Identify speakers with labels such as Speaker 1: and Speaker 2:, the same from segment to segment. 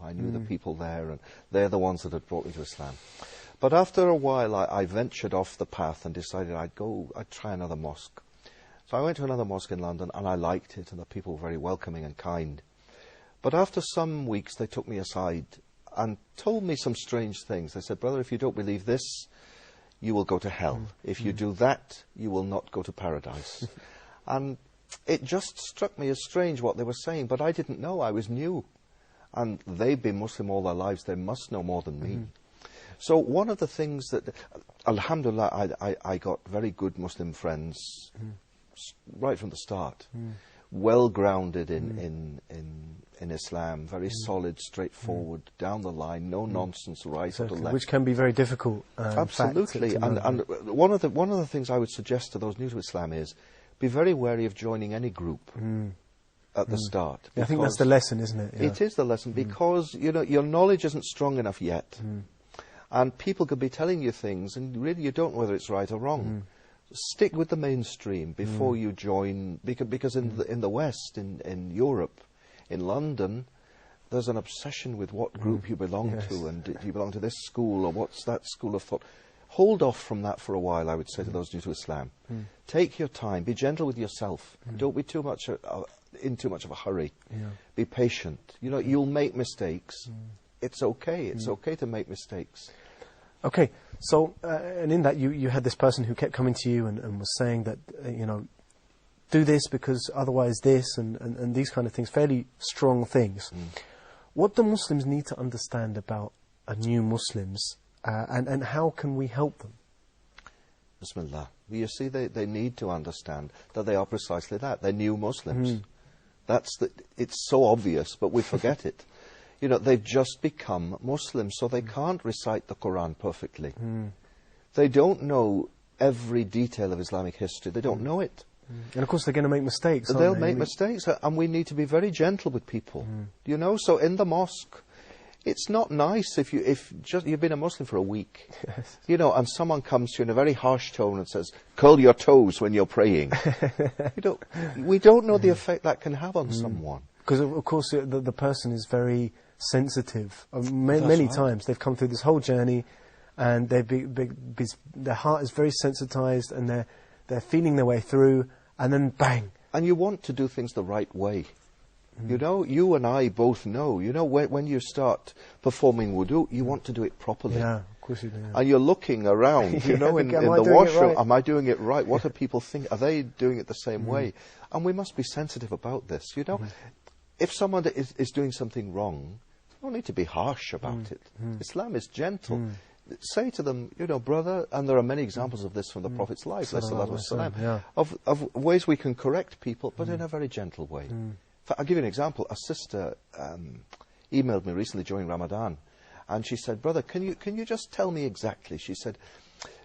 Speaker 1: I knew the people there, and they're the ones that had brought me to Islam. But after a while, I ventured off the path and decided I'd try another mosque. So I went to another mosque in London, and I liked it, and the people were very welcoming and kind. But after some weeks, they took me aside and told me some strange things. They said, brother, if you don't believe this, you will go to hell. If you do that, you will not go to paradise. And it just struck me as strange what they were saying, but I didn't know. I was new. And they've been Muslim all their lives. They must know more than me. So one of the things that, alhamdulillah, I got very good Muslim friends right from the start. Well grounded in Islam, very solid, straightforward, down the line, no nonsense, right or left.
Speaker 2: Which can be very difficult.
Speaker 1: Absolutely. And one of the things I would suggest to those new to Islam is be very wary of joining any group at the start.
Speaker 2: Yeah, I think that's the lesson, isn't it? Yeah.
Speaker 1: It is the lesson, because your knowledge isn't strong enough yet. And people could be telling you things, and really you don't know whether it's right or wrong. Stick with the mainstream before you join, because in the West, in Europe, in London, there's an obsession with what group you belong to, and do you belong to this school, or what's that school of thought. Hold off from that for a while, I would say to those new to Islam. Take your time, be gentle with yourself. Don't be too much in too much of a hurry. Be patient. You'll make mistakes. It's okay. It's okay to make mistakes.
Speaker 2: Okay, so, and in that you had this person who kept coming to you and was saying that, do this because otherwise this, and these kind of things, fairly strong things. What do Muslims need to understand about new Muslims, and how can we help them?
Speaker 1: Bismillah. You see, they need to understand that they are precisely that. They're new Muslims. It's so obvious, but we forget it. They've just become Muslims, so they can't recite the Quran perfectly. They don't know every detail of Islamic history. They don't know it.
Speaker 2: And of course they're going to make mistakes, aren't
Speaker 1: They'll
Speaker 2: they?
Speaker 1: make mistakes, and we need to be very gentle with people. So in the mosque, it's not nice if you've been a Muslim for a week, and someone comes to you in a very harsh tone and says, curl your toes when you're praying. We don't know the effect that can have on someone. Because
Speaker 2: of course the person is very sensitive. Many times they've come through this whole journey, and their heart is very sensitized, and they're feeling their way through, and then bang.
Speaker 1: And you want to do things the right way. You and I both know, when you start performing wudu, you want to do it properly.
Speaker 2: Yeah, of course you do. Yeah.
Speaker 1: And you're looking around, in the washroom, am I doing it right? What do people think? Are they doing it the same way? And we must be sensitive about this, If someone is doing something wrong, you don't need to be harsh about it. Islam is gentle. Say to them, brother, and there are many examples of this from the Prophet's life, of ways we can correct people, but in a very gentle way. I'll give you an example. A sister emailed me recently during Ramadan, and she said, brother, can you just tell me exactly? She said,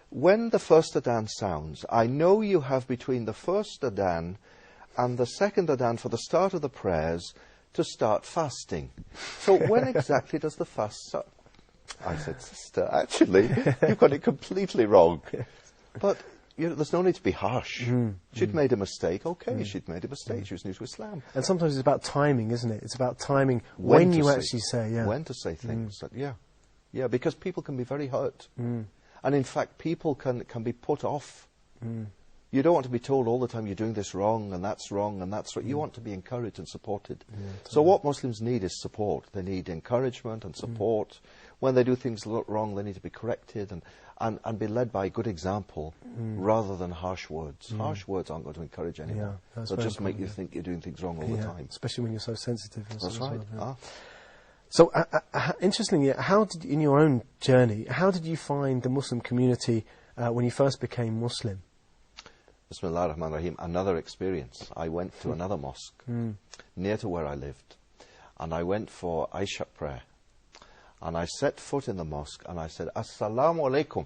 Speaker 1: when the first adhan sounds, I know you have between the first adhan and the second adhan for the start of the prayers to start fasting. So when exactly does the fast start? I said, sister, actually, you've got it completely wrong. But there's no need to be harsh. She'd made a mistake. Okay, she'd made a mistake. She was new to Islam.
Speaker 2: And sometimes it's about timing, isn't it? It's about timing when you actually say.
Speaker 1: When to say things. Yeah, because people can be very hurt. And in fact, people can be put off. You don't want to be told all the time you're doing this wrong and that's wrong and that's right. You want to be encouraged and supported. So what Muslims need is support. They need encouragement and support. When they do things wrong, they need to be corrected and be led by a good example rather than harsh words. Harsh words aren't going to encourage anyone. They'll just make you think you're doing things wrong all the time.
Speaker 2: Especially when you're so sensitive.
Speaker 1: That's right.
Speaker 2: So, interestingly, in your own journey, how did you find the Muslim community when you first became Muslim?
Speaker 1: Bismillah ar-Rahman ar-Rahim. Another experience. I went to another mosque near to where I lived, and I went for Isha prayer. And I set foot in the mosque and I said, Assalamu alaikum.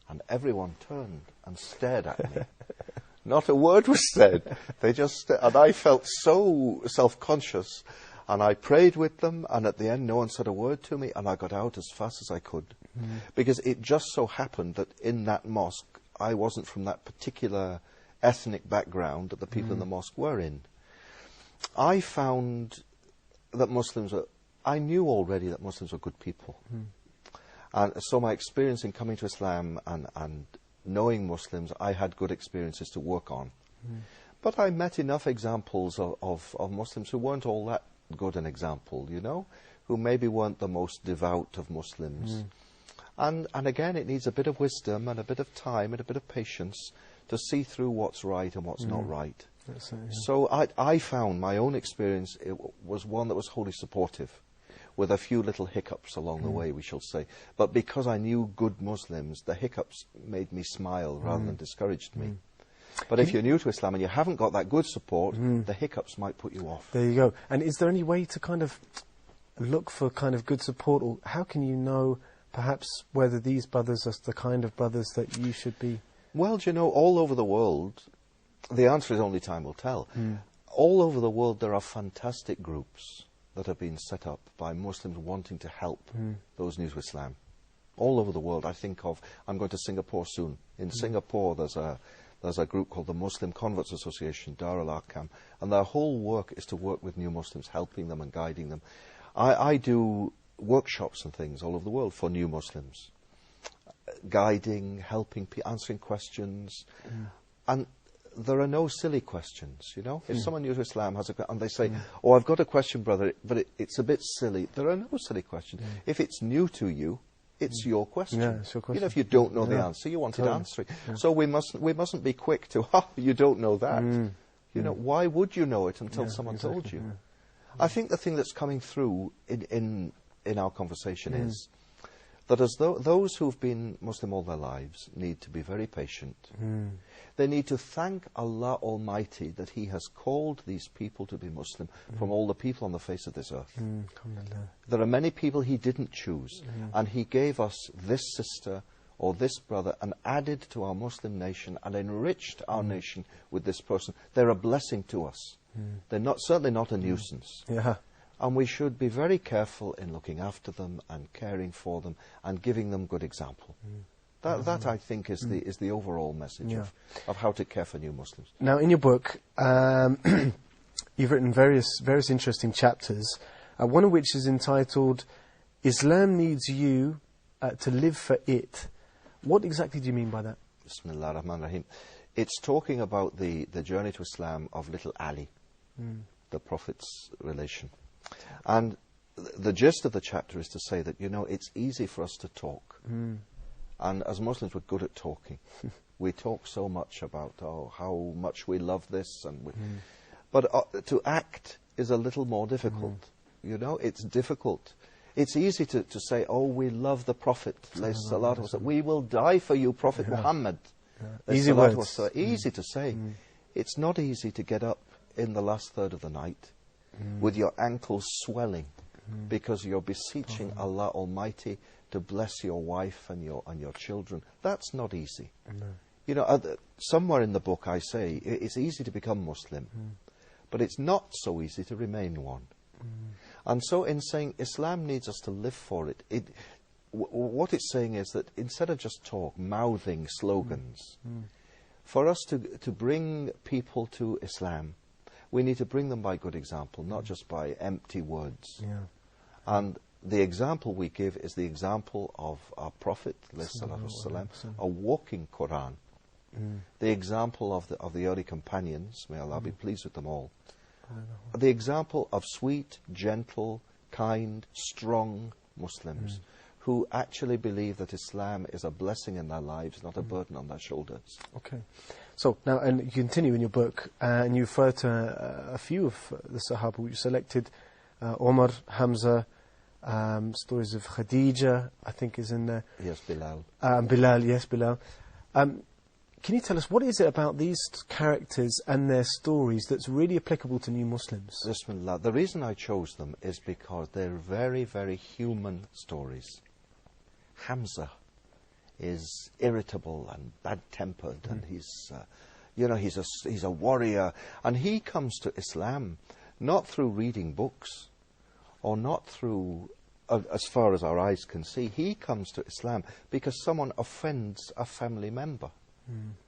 Speaker 1: And everyone turned and stared at me. Not a word was said. They just and I felt so self-conscious. And I prayed with them, and at the end no one said a word to me, and I got out as fast as I could. Because it just so happened that in that mosque, I wasn't from that particular ethnic background that the people in the mosque were in. I found that Muslims are I knew already that Muslims were good people. And so my experience in coming to Islam and knowing Muslims, I had good experiences to work on. But I met enough examples of Muslims who weren't all that good an example, you know, who maybe weren't the most devout of Muslims. And again, it needs a bit of wisdom and a bit of time and a bit of patience to see through what's right and what's not right.
Speaker 2: That's it, yeah.
Speaker 1: So I found my own experience, it was one that was wholly supportive, with a few little hiccups along the way, we shall say. But because I knew good Muslims, the hiccups made me smile rather than discouraged me. But if you're new to Islam and you haven't got that good support, the hiccups might put you off.
Speaker 2: There you go. And is there any way to kind of look for kind of good support, or how can you know perhaps whether these brothers are the kind of brothers that you should be?
Speaker 1: Well, do you know, all over the world, the answer is only time will tell. All over the world there are fantastic groups that have been set up by Muslims wanting to help those new to Islam. All over the world. I'm going to Singapore soon. In Singapore there's a group called the Muslim Converts Association, Dar al-Arqam, and their whole work is to work with new Muslims, helping them and guiding them. I do workshops and things all over the world for new Muslims, guiding, helping, answering questions, and there are no silly questions, you know. If someone new to Islam has and they say, "Oh, I've got a question, brother, but it's a bit silly," there are no silly questions. If it's new to you, it's your question.
Speaker 2: Yeah, it's your question.
Speaker 1: You know, if you don't know the answer, you want it answering. So we mustn't be quick to, you don't know that. You know, why would you know it until someone told you? I think the thing that's coming through in our conversation is that as though those who've been Muslim all their lives need to be very patient. They need to thank Allah Almighty that He has called these people to be Muslim from all the people on the face of this earth. There are many people He didn't choose, and He gave us this sister or this brother and added to our Muslim nation and enriched our nation with this person. They're a blessing to us. They're certainly not a nuisance. And we should be very careful in looking after them and caring for them and giving them good example. That I think is the overall message of how to care for new Muslims.
Speaker 2: Now, in your book, you've written various interesting chapters, one of which is entitled "Islam Needs You to Live for It." What exactly do you mean by that?
Speaker 1: Bismillah ar-Rahman ar-Rahim. It's talking about the journey to Islam of little Ali, the Prophet's relation. And the gist of the chapter is to say that, you know, it's easy for us to talk. And as Muslims, we're good at talking. We talk so much about how much we love this, but to act is a little more difficult. You know, it's difficult. It's easy to say, "Oh, we love the Prophet. We will die for you, Prophet Muhammad."
Speaker 2: Easy words.
Speaker 1: Easy to say. It's not easy to get up in the last third of the night with your ankles swelling because you're beseeching Allah Almighty to bless your wife and your children. That's not easy. You know, somewhere in the book I say it's easy to become Muslim, but it's not so easy to remain one. And so in saying Islam needs us to live for it, what it's saying is that instead of just talk, mouthing slogans, for us to bring people to Islam, we need to bring them by good example, not just by empty words. And the example we give is the example of our Prophet, a walking Quran. The example of the early companions, may Allah be pleased with them all. The example of sweet, gentle, kind, strong Muslims who actually believe that Islam is a blessing in their lives, not a burden on their shoulders.
Speaker 2: Okay. So now, and you continue in your book, and you refer to a few of the Sahaba which you selected, Omar, Hamza, stories of Khadija, I think is in there.
Speaker 1: Yes, Bilal.
Speaker 2: Bilal, yes, Bilal. Can you tell us, what is it about these characters and their stories that's really applicable to new Muslims?
Speaker 1: Bismillah. The reason I chose them is because they're very, very human stories. Hamza is irritable and bad-tempered, and he's a warrior, and he comes to Islam not through reading books, or not through, as far as our eyes can see. He comes to Islam because someone offends a family member.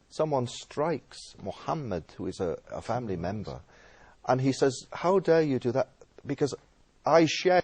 Speaker 1: Someone strikes Muhammad, who is a family member, and he says, "How dare you do that? Because I share